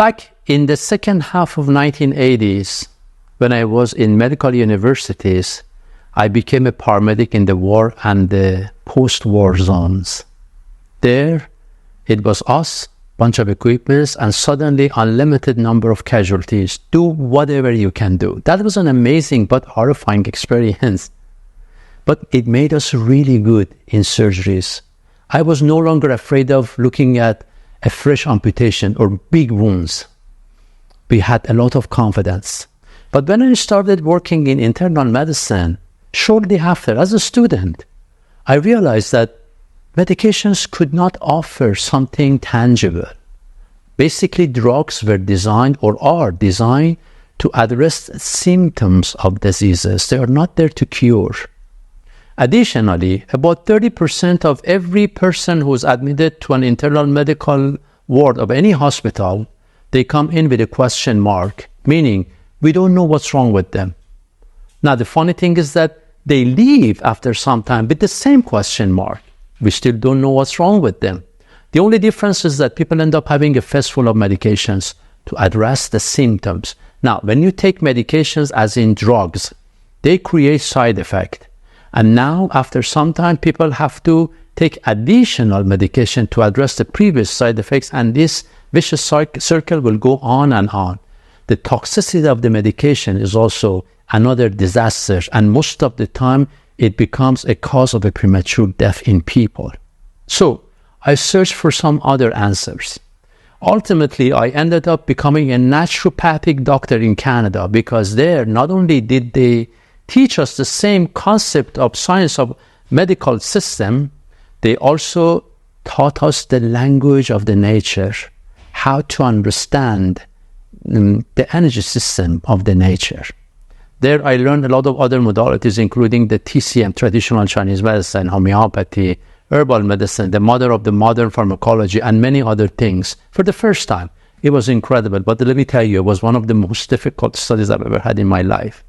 Back in the second half of 1980s, when I was in medical universities, I became a paramedic in the war and the post-war zones. There, it was us, bunch of equipment, and suddenly unlimited number of casualties. Do whatever you can do. That was an amazing but horrifying experience. But it made us really good in surgeries. I was no longer afraid of looking at a fresh amputation or big wounds. We had a lot of confidence. But when I started working in internal medicine, shortly after, as a student, I realized that medications could not offer something tangible. Basically, drugs were designed or are designed to address symptoms of diseases. They are not there to cure. Additionally, about 30% of every person who is admitted to an internal medical ward of any hospital, they come in with a question mark, meaning we don't know what's wrong with them. Now, the funny thing is that they leave after some time with the same question mark. We still don't know what's wrong with them. The only difference is that people end up having a fistful of medications to address the symptoms. Now, when you take medications as in drugs, they create side effect. And now, after some time, people have to take additional medication to address the previous side effects, and this vicious circle will go on and on. The toxicity of the medication is also another disaster, and most of the time, it becomes a cause of a premature death in people. So, I searched for some other answers. Ultimately, I ended up becoming a naturopathic doctor in Canada, because there, not only did they teach us the same concept of science of medical system, they also taught us the language of the nature, how to understand the energy system of the nature. There I learned a lot of other modalities, including the TCM, traditional Chinese medicine, homeopathy, herbal medicine, the mother of the modern pharmacology, and many other things for the first time. It was incredible, but let me tell you, it was one of the most difficult studies I've ever had in my life.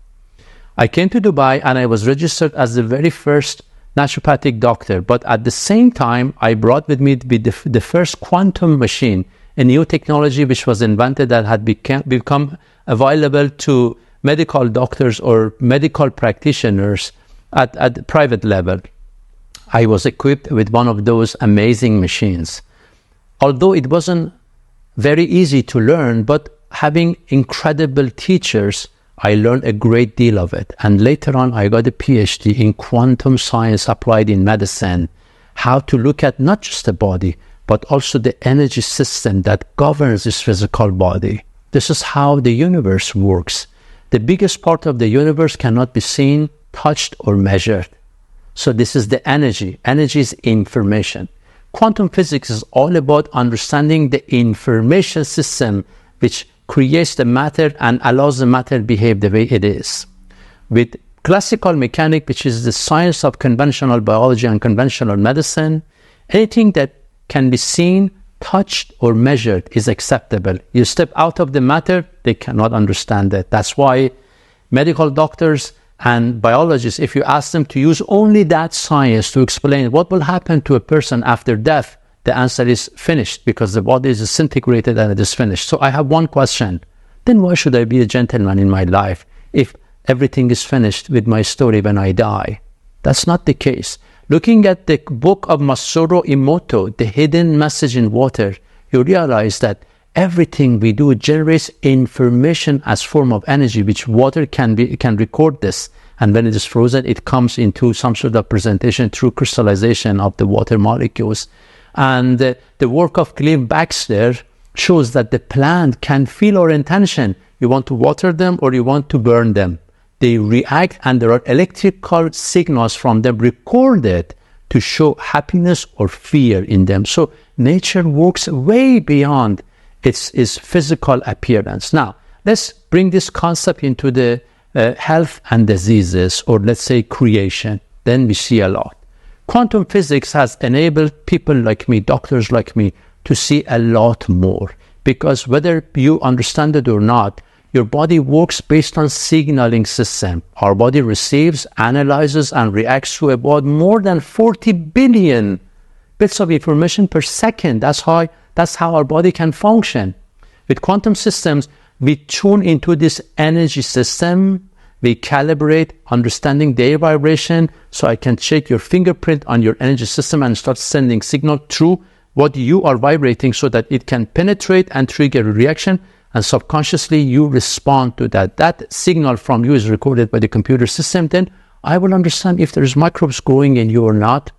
I came to Dubai and I was registered as the very first naturopathic doctor, but at the same time, I brought with me the first quantum machine, a new technology which was invented that had become available to medical doctors or medical practitioners at private level. I was equipped with one of those amazing machines. Although it wasn't very easy to learn, but having incredible teachers, I learned a great deal of it. And later on, I got a Ph.D. in quantum science applied in medicine, how to look at not just the body, but also the energy system that governs this physical body. This is how the universe works. The biggest part of the universe cannot be seen, touched, or measured. So this is the energy. Energy is information. Quantum physics is all about understanding the information system which creates the matter and allows the matter to behave the way it is. With classical mechanics, which is the science of conventional biology and conventional medicine, anything that can be seen, touched, or measured is acceptable. You step out of the matter, they cannot understand it. That's why medical doctors and biologists, if you ask them to use only that science to explain what will happen to a person after death, the answer is finished, because the body is disintegrated and it is finished. So I have one question. Then why should I be a gentleman in my life if everything is finished with my story when I die? That's not the case. Looking at the book of Masaru Emoto, The Hidden Message in Water, you realize that everything we do generates information as form of energy, which water can record this. And when it is frozen, it comes into some sort of presentation through crystallization of the water molecules. And the work of Cliff Baxter shows that the plant can feel our intention. You want to water them or you want to burn them. They react, and there are electrical signals from them recorded to show happiness or fear in them. So nature works way beyond its physical appearance. Now, let's bring this concept into the health and diseases, or let's say creation. Then we see a lot. Quantum physics has enabled people like me, doctors like me, to see a lot more. Because whether you understand it or not, your body works based on signaling system. Our body receives, analyzes, and reacts to about more than 40 billion bits of information per second. That's how our body can function. With quantum systems, we tune into this energy system, we calibrate understanding their vibration, so I can check your fingerprint on your energy system and start sending signal through what you are vibrating so that it can penetrate and trigger a reaction, and subconsciously you respond to that. That signal from you is recorded by the computer system. Then I will understand if there's microbes growing in you or not,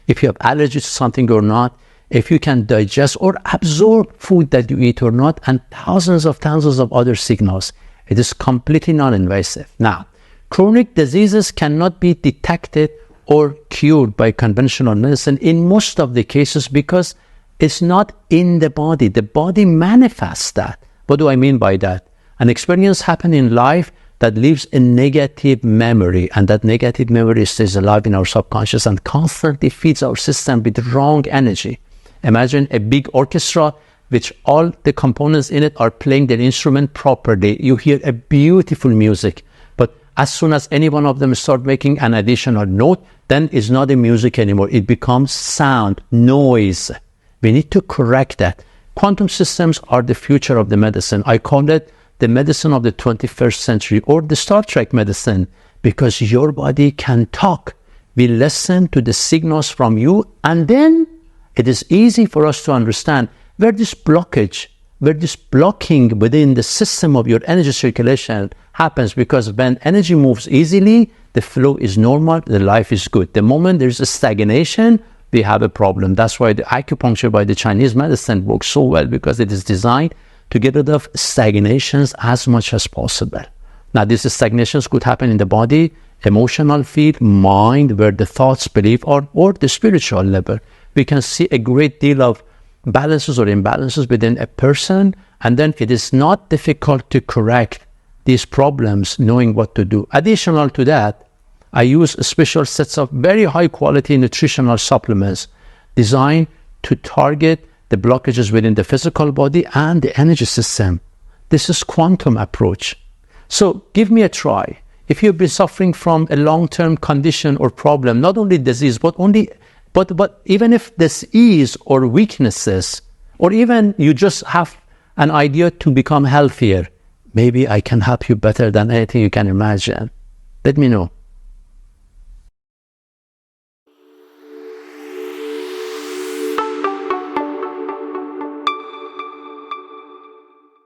if you have allergies to something or not, if you can digest or absorb food that you eat or not, and thousands of other signals. It is completely non-invasive. Now, chronic diseases cannot be detected or cured by conventional medicine in most of the cases because it's not in the body. The body manifests that. What do I mean by that? An experience happens in life that leaves a negative memory, and that negative memory stays alive in our subconscious and constantly feeds our system with wrong energy. Imagine a big orchestra which all the components in it are playing their instrument properly. You hear a beautiful music, but as soon as any one of them start making an additional note, then it's not a music anymore. It becomes sound, noise. We need to correct that. Quantum systems are the future of the medicine. I call it the medicine of the 21st century, or the Star Trek medicine, because your body can talk. We listen to the signals from you, and then it is easy for us to understand where this blockage, where this blocking within the system of your energy circulation happens, because when energy moves easily, the flow is normal, the life is good. The moment there's a stagnation, we have a problem. That's why the acupuncture by the Chinese medicine works so well, because it is designed to get rid of stagnations as much as possible. Now, these stagnations could happen in the body, emotional field, mind, where the thoughts, belief are, or the spiritual level. We can see a great deal of balances or imbalances within a person, and then it is not difficult to correct these problems knowing what to do. Additional to that, I use special sets of very high quality nutritional supplements designed to target the blockages within the physical body and the energy system. This is quantum approach. So give me a try. If you've been suffering from a long-term condition or problem, not only disease, but even if disease or weaknesses, or even you just have an idea to become healthier, maybe I can help you better than anything you can imagine. Let me know.